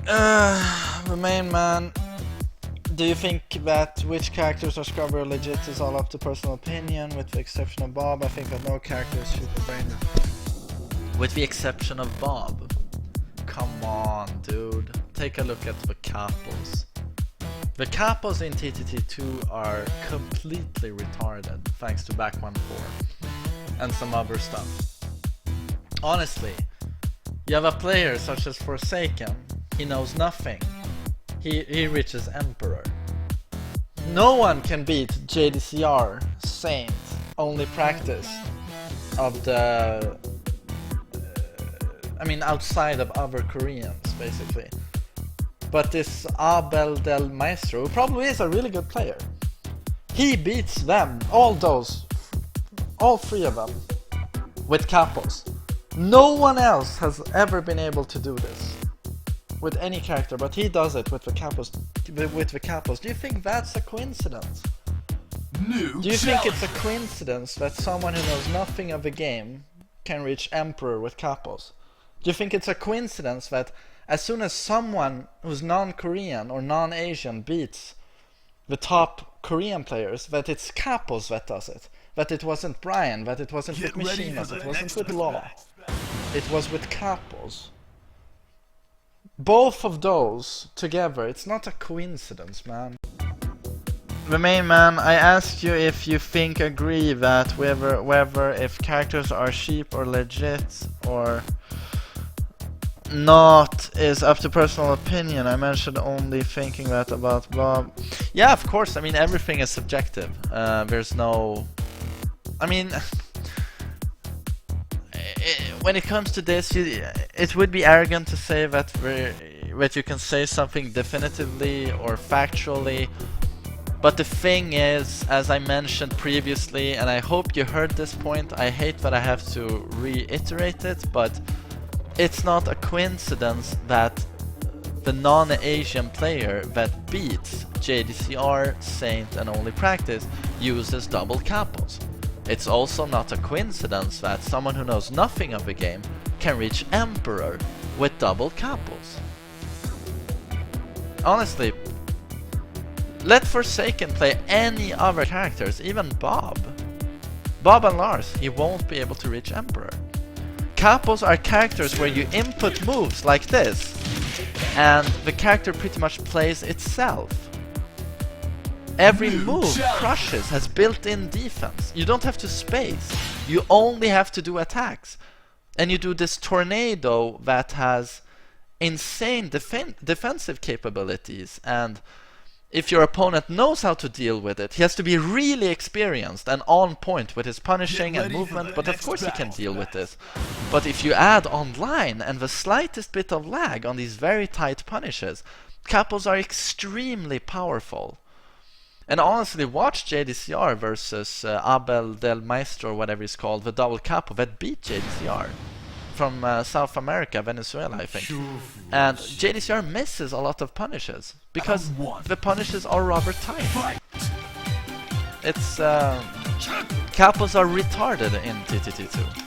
The main man. Do you think that which characters are scrubber or legit is all up to personal opinion, with the exception of Bob? I think that no character is super brainy. With the exception of Bob. Come on, dude. Take a look at the Capos. The Capos in TTT2 are completely retarded, thanks to back 1-4 and some other stuff. Honestly, you have a player such as Forsaken, he knows nothing. He reaches Emperor. No one can beat JDCR, Saint, only practice of the... I mean, outside of other Koreans, basically. But this Abel del Maestro, who probably is a really good player, he beats them, all three of them, with Capos. No one else has ever been able to do this with any character, but he does it with the Capos. Do you think that's a coincidence? Do you think it's a coincidence that someone who knows nothing of the game can reach Emperor with Capos? Do you think it's a coincidence that as soon as someone who's non-Korean or non-Asian beats the top Korean players, that it's Capos that does it? That it wasn't Brian, that it wasn't with Machina, it wasn't with Law, it was with Capos. Both of those together, it's not a coincidence, man. The main man, I asked you if you agree that whether if characters are cheap or legit or not is up to personal opinion. I mentioned only thinking that about Bob. Yeah, of course, I mean everything is subjective. There's no... I mean... when it comes to this, it would be arrogant to say that you can say something definitively or factually, but the thing is, as I mentioned previously, and I hope you heard this point, I hate that I have to reiterate it, but it's not a coincidence that the non-Asian player that beats JDCR, Saint and Only Practice uses double Capos. It's also not a coincidence that someone who knows nothing of the game can reach Emperor with double Capos. Honestly, let Forsaken play any other characters, even Bob. Bob and Lars, he won't be able to reach Emperor. Capos are characters where you input moves like this, and the character pretty much plays itself. Every move crushes, has built-in defense. You don't have to space, you only have to do attacks. And you do this tornado that has insane defensive capabilities, and if your opponent knows how to deal with it, he has to be really experienced and on point with his punishing and movement, but of course he can deal with this. But if you add online and the slightest bit of lag on these very tight punishes, Capos are extremely powerful. And honestly, watch JDCR versus Abel del Maestro, or whatever he's called, the double Capo that beat JDCR from South America, Venezuela, I think. And JDCR misses a lot of punishes because the punishes are rather tight. It's Capos are retarded in TTT2.